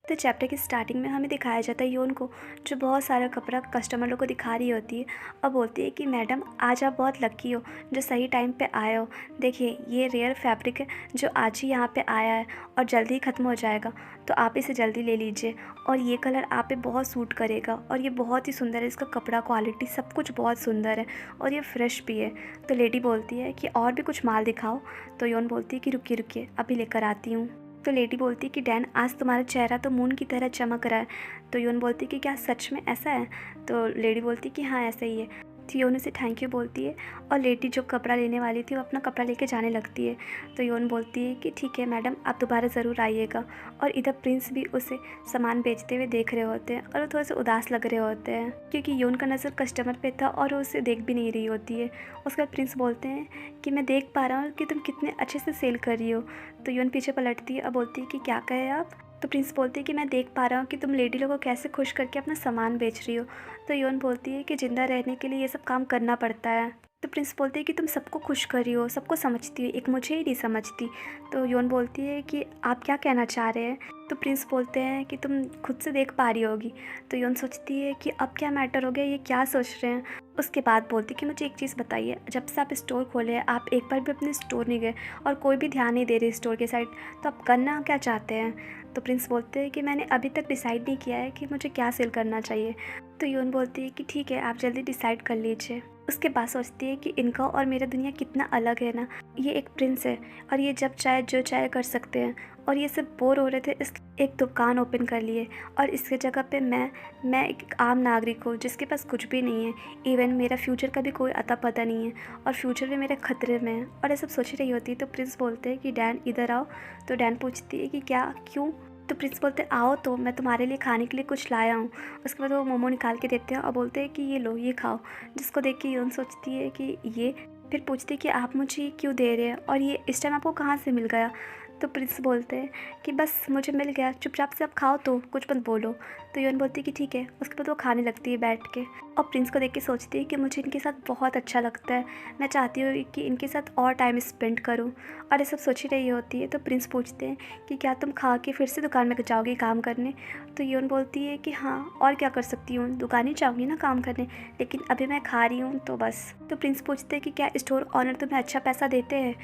तो चैप्टर की स्टार्टिंग में हमें दिखाया जाता है योन को, जो बहुत सारा कपड़ा कस्टमर लोग को दिखा रही होती है और बोलती है कि मैडम आज आप बहुत लकी हो जो सही टाइम पे आए हो। देखिए ये रेयर फैब्रिक है जो आज ही यहाँ पे आया है और जल्दी ही ख़त्म हो जाएगा, तो आप इसे जल्दी ले लीजिए और ये कलर आप पे बहुत सूट करेगा और ये बहुत ही सुंदर है, इसका कपड़ा क्वालिटी सब कुछ बहुत सुंदर है और ये फ्रेश भी है। तो लेडी बोलती है कि और भी कुछ माल दिखाओ। तो योन बोलती है कि रुकिए रुकिए अभी लेकर आती हूँ। तो लेडी बोलती है कि डैन आज तुम्हारा चेहरा तो मून की तरह चमक रहा है। तो योन बोलती है कि क्या सच में ऐसा है? तो लेडी बोलती है कि हाँ ऐसा ही है। तो योन उसे थैंक यू बोलती है और लेडी जो कपड़ा लेने वाली थी वो अपना कपड़ा लेके जाने लगती है। तो योन बोलती है कि ठीक है मैडम आप दोबारा ज़रूर आइएगा। और इधर प्रिंस भी उसे सामान बेचते हुए देख रहे होते हैं और वो थोड़े से उदास लग रहे होते हैं क्योंकि योन का नज़र कस्टमर पे था और वो उसे देख भी नहीं रही होती है। उसके बाद प्रिंस बोलते हैं कि मैं देख पा रहा हूँ कि तुम कितने अच्छे से सेल कर रही हो। तो योन पीछे पलटती है और बोलती है कि क्या कहे आप? तो प्रिंस बोलती है कि मैं देख पा रहा हूँ कि तुम लेडी लोगों को कैसे खुश करके अपना सामान बेच रही हो। तो योन बोलती है कि ज़िंदा रहने के लिए ये सब काम करना पड़ता है। तो प्रिंस बोलती है कि तुम सबको खुश कर रही हो, सबको समझती हो, एक मुझे ही नहीं समझती। तो योन बोलती है कि आप क्या कहना चाह रहे हैं? तो प्रिंस बोलते हैं कि तुम खुद से देख पा रही होगी। तो योन सोचती है कि अब क्या मैटर हो गया, ये क्या सोच रहे हैं। उसके बाद बोलती कि मुझे एक चीज़ बताइए, जब से आप स्टोर खोले हैं आप एक बार भी अपने स्टोर नहीं गए और कोई भी ध्यान नहीं दे रही स्टोर के साइड, तो आप करना क्या चाहते हैं? तो प्रिंस बोलते हैं कि मैंने अभी तक डिसाइड नहीं किया है कि मुझे क्या सेल करना चाहिए। तो योन बोलती है कि ठीक है आप जल्दी डिसाइड कर लीजिए। उसके बाद सोचती है कि इनका और मेरा दुनिया कितना अलग है ना। ये एक प्रिंस है और ये जब चाहे जो चाहे कर सकते हैं और ये सब बोर हो रहे थे इस एक दुकान ओपन कर लिए और इसके जगह पे मैं एक आम नागरिक हूँ जिसके पास कुछ भी नहीं है। इवन मेरा फ्यूचर का भी कोई अता पता नहीं है और फ्यूचर भी मेरे खतरे में है और ये सब सोच रही होती है। तो प्रिंस बोलते हैं कि डैन इधर आओ। तो डैन पूछती है कि क्या, क्यों? तो प्रिंस बोलते हैं आओ तो मैं तुम्हारे लिए खाने के लिए कुछ लाया हूँ। उसके बाद वो मोमो निकाल के देते हैं और बोलते हैं कि ये लो ये खाओ। जिसको देख के योन सोचती है कि ये, फिर पूछती है कि आप मुझे ये क्यों दे रहे हैं और ये इस टाइम आपको कहाँ से मिल गया? तो प्रिंस बोलते हैं कि बस मुझे मिल गया, चुपचाप से आप खाओ तो कुछ मत बोलो। तो योन बोलती है कि ठीक है। उसके बाद वो खाने लगती है बैठ के और प्रिंस को देख के सोचती है कि मुझे इनके साथ बहुत अच्छा लगता है, मैं चाहती हूँ कि इनके साथ और टाइम स्पेंड करूँ। और ये सब सोच ही रही होती है। तो प्रिंस पूछते हैं कि क्या तुम खा के फिर से दुकान में जाओगी काम करने? तो योन बोलती है कि हाँ और क्या कर सकती हूँ, दुकान ही जाऊँगी ना काम करने, लेकिन अभी मैं खा रही हूँ तो बस। तो प्रिंस पूछते हैं कि क्या स्टोर ऑनर तुम्हें अच्छा पैसा देते हैं?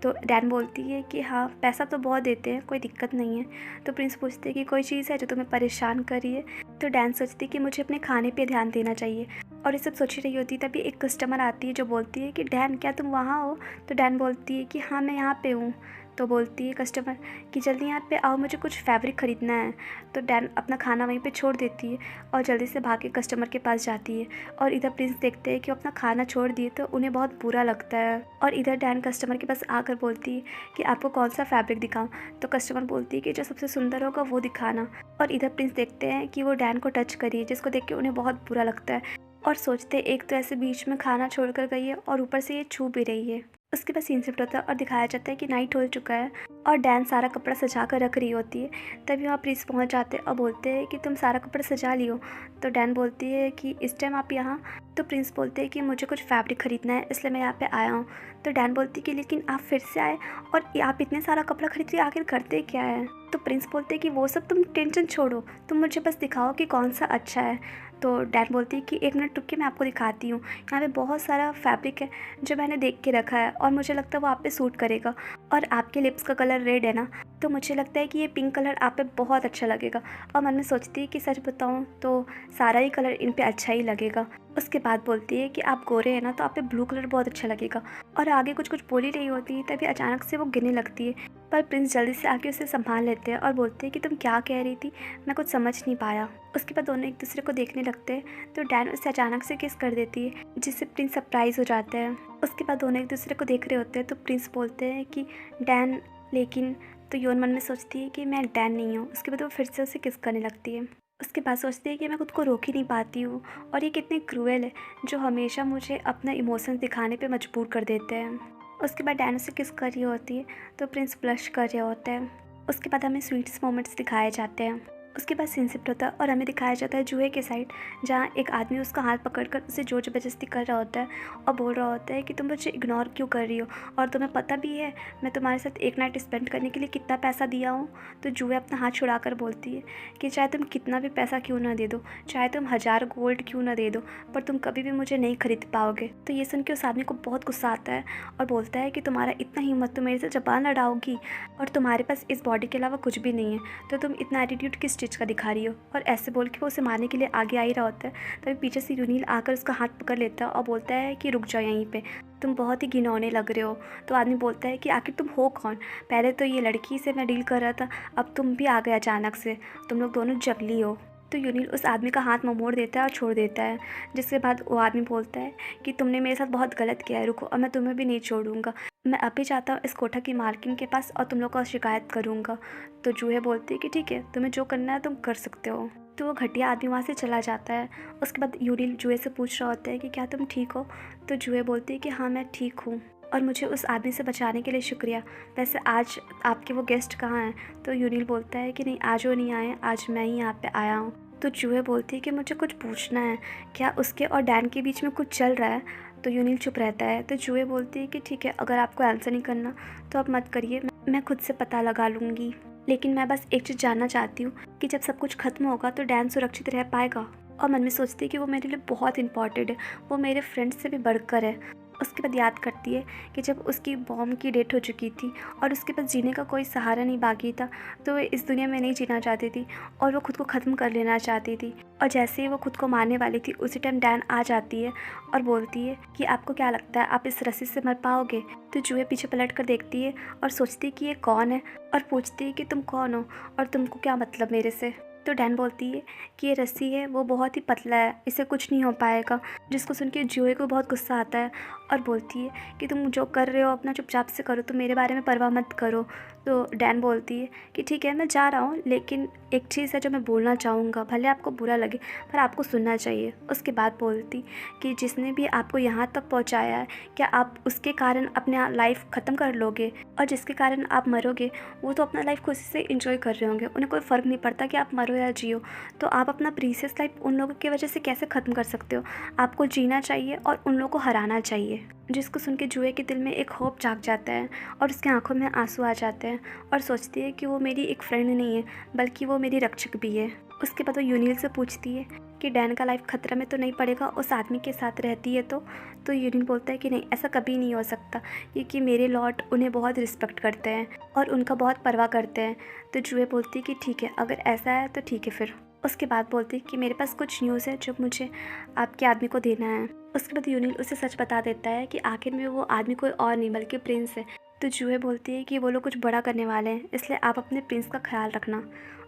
तो डैन बोलती है कि हाँ पैसा तो बहुत देते हैं, कोई दिक्कत नहीं है। तो प्रिंस पूछते हैं कि कोई चीज़ है जो तुम्हें परेशान कर रही है? तो डैन सोचती है कि मुझे अपने खाने पे ध्यान देना चाहिए और ये सब सोच रही होती है। तभी एक कस्टमर आती है जो बोलती है कि डैन क्या तुम वहाँ हो? तो डैन बोलती है कि हाँ मैं यहाँ पे हूँ। तो बोलती है कस्टमर कि जल्दी यहाँ पे आओ, मुझे कुछ फैब्रिक ख़रीदना है। तो डैन अपना खाना वहीं पे छोड़ देती है और जल्दी से भाग के कस्टमर के पास जाती है। और इधर प्रिंस देखते हैं कि वो अपना खाना छोड़ दिए तो उन्हें बहुत बुरा लगता है। और इधर डैन कस्टमर के पास आकर बोलती है कि आपको कौन सा फैब्रिक दिखाऊं? तो कस्टमर बोलती है कि जो सबसे सुंदर होगा वो दिखाना। और इधर प्रिंस देखते हैं कि वो डैन को टच करी है, जिसको देख के उन्हें बहुत बुरा लगता है और सोचते एक तो ऐसे बीच में खाना छोड़कर गई है और ऊपर से ये छू भी रही है। उसके बाद सीन शिफ्ट होता है और दिखाया जाता है कि नाइट हो चुका है और डैन सारा कपड़ा सजा कर रख रही होती है। तभी वहाँ प्रिंस पहुँच जाते हैं और बोलते हैं कि तुम सारा कपड़ा सजा लियो। तो डैन बोलती है कि इस टाइम आप यहाँ? तो प्रिंस बोलते हैं कि मुझे कुछ फैब्रिक खरीदना है इसलिए मैं यहाँ पे आया हूँ। तो डैन बोलती है कि लेकिन आप फिर से आए और आप इतने सारा कपड़ा खरीद के आखिर करते क्या है? तो प्रिंस बोलते हैं कि वो सब तुम टेंशन छोड़ो, तुम मुझे बस दिखाओ कि कौन सा अच्छा है। तो डैन बोलती है कि एक मिनट रुक के मैं आपको दिखाती हूँ, यहाँ पे बहुत सारा फैब्रिक है जो मैंने देख के रखा है और मुझे लगता है वो आप पे सूट करेगा। और आपके लिप्स का कलर रेड है ना, तो मुझे लगता है कि ये पिंक कलर आप पे बहुत अच्छा लगेगा। और मन में सोचती है कि सच बताऊँ तो सारा ही कलर इन पे अच्छा ही लगेगा। उसके बाद बोलती है कि आप गोरे हैं ना, तो आप पे ब्लू कलर बहुत अच्छा लगेगा। और आगे कुछ कुछ बोल ही रही होती है तभी अचानक से वो गिरने लगती है। पर प्रिंस जल्दी से आके उसे संभाल लेते हैं और बोलते हैं कि तुम क्या कह रही थी, मैं कुछ समझ नहीं पाया। उसके बाद दोनों एक दूसरे को देखने लगते हैं तो डैन उसे अचानक से किस कर देती है, जिससे प्रिंस सरप्राइज हो जाता है। उसके बाद दोनों एक दूसरे को देख रहे होते हैं तो प्रिंस बोलते हैं कि डैन, लेकिन तो योन मन में सोचती है कि मैं डैन नहीं हूँ। उसके बाद वो फिर से उसे किस करने लगती है। उसके बाद सोचती है कि मैं खुद को रोक ही नहीं पाती हूँ और ये कितने क्रूएल है जो हमेशा मुझे अपना इमोशंस दिखाने पे मजबूर कर देते हैं। उसके बाद डैन उसे किस कर रही होती है तो प्रिंस ब्लश कर रहे होते हैं। उसके बाद हमें स्वीट्स मोमेंट्स दिखाए जाते हैं। उसके बाद सीन शिफ्ट होता है और हमें दिखाया जाता है जूहे के साइड, जहाँ एक आदमी उसका हाथ पकड़कर उसे ज़ोर ज़बरदस्ती कर रहा होता है और बोल रहा होता है कि तुम मुझे इग्नोर क्यों कर रही हो, और तुम्हें पता भी है मैं तुम्हारे साथ एक नाइट स्पेंड करने के लिए कितना पैसा दिया हूँ। तो जूहे अपना हाथ छुड़ा कर बोलती है कि चाहे तुम कितना भी पैसा क्यों ना दे दो, चाहे तुम 1000 गोल्ड क्यों ना दे दो, पर तुम कभी भी मुझे नहीं खरीद पाओगे। तो ये सुन के उस आदमी को बहुत गुस्सा आता है और बोलता है कि तुम्हारा इतना हिम्मत, तुम मेरे से जबान लड़ाओगी और तुम्हारे पास इस बॉडी के अलावा कुछ भी नहीं है, तो तुम इतना एटीट्यूड किस चीज़ का दिखा रही हो। और ऐसे बोल के वो उसे मारने के लिए आगे आ ही रहा होता है, तभी पीछे से यूनिल आकर उसका हाथ पकड़ लेता है और बोलता है कि रुक जाओ यहीं पे, तुम बहुत ही घिनौने लग रहे हो। तो आदमी बोलता है कि आखिर तुम हो कौन, पहले तो ये लड़की से मैं डील कर रहा था, अब तुम भी आ गए अचानक से, तुम लोग दोनों जगली हो। तो यूनिल उस आदमी का हाथ मोड़ देता है और छोड़ देता है, जिसके बाद वो आदमी बोलता है कि तुमने मेरे साथ बहुत गलत किया है, रुको और मैं तुम्हें भी नहीं छोड़ूंगा, मैं अभी जाता हूँ इस कोठा की मालकिन के पास और तुम लोग का शिकायत करूँगा। तो जूहे बोलती है कि ठीक है, तुम्हें जो करना है तुम कर सकते हो। तो वो घटिया आदमी वहाँ से चला जाता है। उसके बाद यूनिल जूहे से पूछ रहा होता है कि क्या तुम ठीक हो। तो जूहे बोलती है कि हाँ मैं ठीक हूँ और मुझे उस आदमी से बचाने के लिए शुक्रिया। वैसे आज आपके वो गेस्ट कहाँ हैं। तो यूनिल बोलता है कि नहीं, आज वो नहीं आए, आज मैं ही यहाँ पे आया हूँ। तो जूहे बोलती है कि मुझे कुछ पूछना है, क्या उसके और डैन के बीच में कुछ चल रहा है। तो यूनिल चुप रहता है। तो जूहे बोलती है कि ठीक है, अगर आपको आंसर नहीं करना तो आप मत करिए, मैं खुद से पता लगा लूँगी, लेकिन मैं बस एक चीज़ जानना चाहती हूँ कि जब सब कुछ खत्म होगा तो डैन सुरक्षित रह पाएगा। और मन में सोचती है कि वो मेरे लिए बहुत इंपॉर्टेंट है, वो मेरे फ्रेंड से भी बढ़कर है। उसके बाद याद करती है कि जब उसकी बॉम्ब की डेथ हो चुकी थी और उसके पास जीने का कोई सहारा नहीं बाकी था, तो वो इस दुनिया में नहीं जीना चाहती थी और वो खुद को ख़त्म कर लेना चाहती थी। और जैसे ही वो खुद को मारने वाली थी, उसी टाइम डैन आ जाती है और बोलती है कि आपको क्या लगता है आप इस रस्सी से मर पाओगे। तो जूहे पीछे पलट कर देखती है और सोचती है कि ये कौन है और पूछती है कि तुम कौन हो और तुमको क्या मतलब मेरे से। तो डैन बोलती है कि ये रस्सी है वो बहुत ही पतला है, इससे कुछ नहीं हो पाएगा। जिसको सुन के जूहे को बहुत गुस्सा आता है और बोलती है कि तुम जो कर रहे हो अपना चुपचाप से करो, तुम मेरे बारे में परवाह मत करो। तो डैन बोलती है कि ठीक है मैं जा रहा हूँ, लेकिन एक चीज़ है जो मैं बोलना चाहूँगा, भले आपको बुरा लगे पर आपको सुनना चाहिए। उसके बाद बोलती कि जिसने भी आपको यहाँ तक पहुँचाया है, क्या आप उसके कारण अपना लाइफ ख़त्म कर लोगे, और जिसके कारण आप मरोगे वो तो अपना लाइफ खुशी से इंजॉय कर रहे होंगे, उन्हें कोई फ़र्क नहीं पड़ता कि आप मरो या जियो, तो आप अपना प्रीशियस लाइफ उन लोगों की वजह से कैसे ख़त्म कर सकते हो। आपको जीना चाहिए और उन लोगों को हराना चाहिए। जिसको सुन के जूहे के दिल में एक होप जाग जाता है और उसकी आंखों में आंसू आ जाते हैं और सोचती है कि वो मेरी एक फ्रेंड नहीं है बल्कि वो मेरी रक्षक भी है। उसके बाद वो यूनिल से पूछती है कि डैन का लाइफ खतरा में तो नहीं पड़ेगा उस आदमी के साथ रहती है तो यूनिल बोलता है कि नहीं, ऐसा कभी नहीं हो सकता, क्योंकि मेरे लॉर्ड उन्हें बहुत रिस्पेक्ट करते हैं और उनका बहुत परवाह करते हैं। तो जूहे बोलती है कि ठीक है, अगर ऐसा है तो ठीक है फिर। उसके बाद बोलती है कि मेरे पास कुछ न्यूज़ है जो मुझे आपके आदमी को देना है। उसके बाद यूनिल उसे सच बता देता है कि आखिर में वो आदमी कोई और नहीं बल्कि प्रिंस है। तो जूहे बोलती है कि वो लोग कुछ बड़ा करने वाले हैं, इसलिए आप अपने प्रिंस का ख्याल रखना।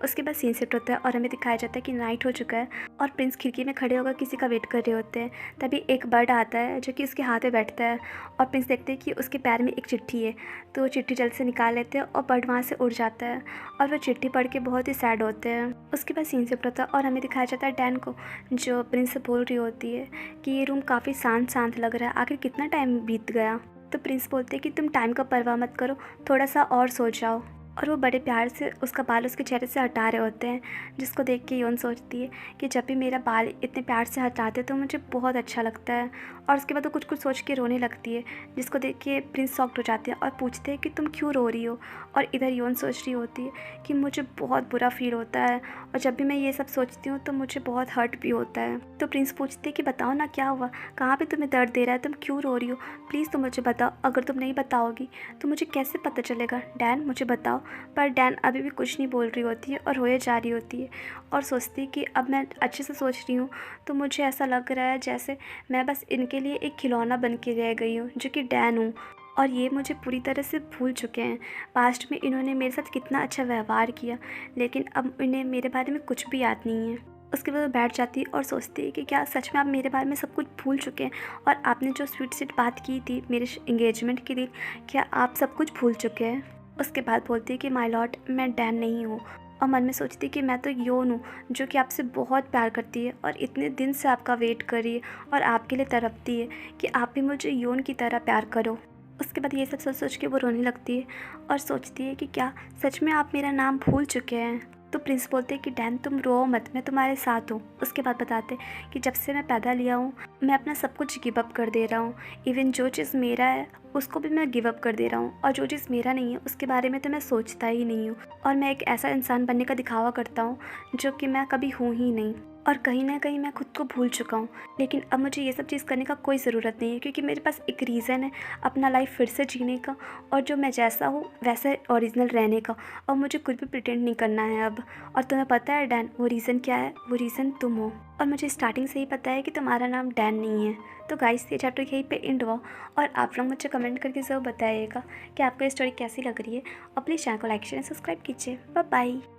उसके बाद सीन शिफ्ट होता है और हमें दिखाया जाता है कि नाइट हो चुका है और प्रिंस खिड़की में खड़े होकर किसी का वेट कर रहे होते हैं। तभी एक बर्ड आता है जो कि उसके हाथ में बैठता है और प्रिंस देखते हैं कि उसके पैर में एक चिट्ठी है, तो वो चिट्ठी जल्द से निकाल लेते हैं और बर्ड वहाँ से उड़ जाता है और वो चिट्ठी पढ़ के बहुत ही सैड होते हैं। उसके बाद सीन शिफ्ट होता है और हमें दिखाया जाता है डैन को, जो प्रिंस से बोल रही होती है कि ये रूम काफ़ी शांत शांत लग रहा है, आखिर कितना टाइम बीत गया। तो प्रिंस बोलते हैं कि तुम टाइम का परवाह मत करो, थोड़ा सा और सो जाओ। और वो बड़े प्यार से उसका बाल उसके चेहरे से हटा रहे होते हैं, जिसको देख के योन सोचती है कि जब भी मेरा बाल इतने प्यार से हटाते तो मुझे बहुत अच्छा लगता है। और उसके बाद वो कुछ कुछ सोच के रोने लगती है, जिसको देख के प्रिंस शॉक्ड हो जाते हैं और पूछते हैं कि तुम क्यों रो रही हो। और इधर योन सोच रही होती है कि मुझे बहुत बुरा फील होता है और जब भी मैं ये सब सोचती हूँ तो मुझे बहुत हर्ट भी होता है। तो प्रिंस पूछते हैं कि बताओ ना क्या हुआ, कहाँ पे तुम्हें दर्द दे रहा है, तुम क्यों रो रही हो, प्लीज़ तुम मुझे बताओ, अगर तुम नहीं बताओगी तो मुझे कैसे पता चलेगा, डैन मुझे बताओ। पर डैन अभी भी कुछ नहीं बोल रही होती है और रोए जा रही होती है और सोचती है कि अब मैं अच्छे से सोच रही हूँ तो मुझे ऐसा लग रहा है जैसे मैं बस इनके लिए एक खिलौना बन के रह गई हूँ, जो कि डैन हूँ, और ये मुझे पूरी तरह से भूल चुके हैं। पास्ट में इन्होंने मेरे साथ कितना अच्छा व्यवहार किया, लेकिन अब इन्हें मेरे बारे में कुछ भी याद नहीं है। उसके बाद वो बैठ जाती है और सोचती है कि क्या सच में आप मेरे बारे में सब कुछ भूल चुके हैं, और आपने जो स्वीट स्वीट बात की थी मेरे एंगेजमेंट के दिन, क्या आप सब कुछ भूल चुके हैं। उसके बाद बोलती है कि माय लॉर्ड, मैं डैन नहीं हूँ। और मन में सोचती है कि मैं तो योन हूँ, जो कि आपसे बहुत प्यार करती है और इतने दिन से आपका वेट कर रही है और आपके लिए तड़पती है कि आप भी मुझे योन की तरह प्यार करो। उसके बाद ये सब सोच सोच के वो रोने लगती है और सोचती है कि क्या सच में आप मेरा नाम भूल चुके हैं। तो प्रिंस बोलते हैं कि डैन तुम रो मत, मैं तुम्हारे साथ हूँ। उसके बाद बताते हैं कि जब से मैं पैदा लिया हूँ मैं अपना सब कुछ गिव अप कर दे रहा हूँ। इवन जो चीज़ मेरा है उसको भी मैं गिव अप कर दे रहा हूँ, और जो चीज़ मेरा नहीं है उसके बारे में तो मैं सोचता ही नहीं हूँ। और मैं एक ऐसा इंसान बनने का दिखावा करता हूँ जो कि मैं कभी हूँ ही नहीं, और कहीं ना कहीं मैं खुद को भूल चुका हूँ। लेकिन अब मुझे ये सब चीज़ करने का कोई ज़रूरत नहीं है, क्योंकि मेरे पास एक रीज़न है अपना लाइफ फिर से जीने का, और जो मैं जैसा हूँ वैसे ओरिजिनल रहने का। और मुझे कुछ भी प्रिटेंड नहीं करना है अब। और तुम्हें पता है डैन वो रीज़न क्या है? वो रीज़न तुम हो। और मुझे स्टार्टिंग से ही पता है कि तुम्हारा नाम डैन नहीं है। तो गाइस ये चैप्टर यहीं पे एंड हुआ, और आप लोग मुझे कमेंट करके ज़रूर बताइएगा कि आपको ये स्टोरी कैसी लग रही है। और प्लीज़ चैनल को लाइक शेयर सब्सक्राइब कीजिए। Bye bye.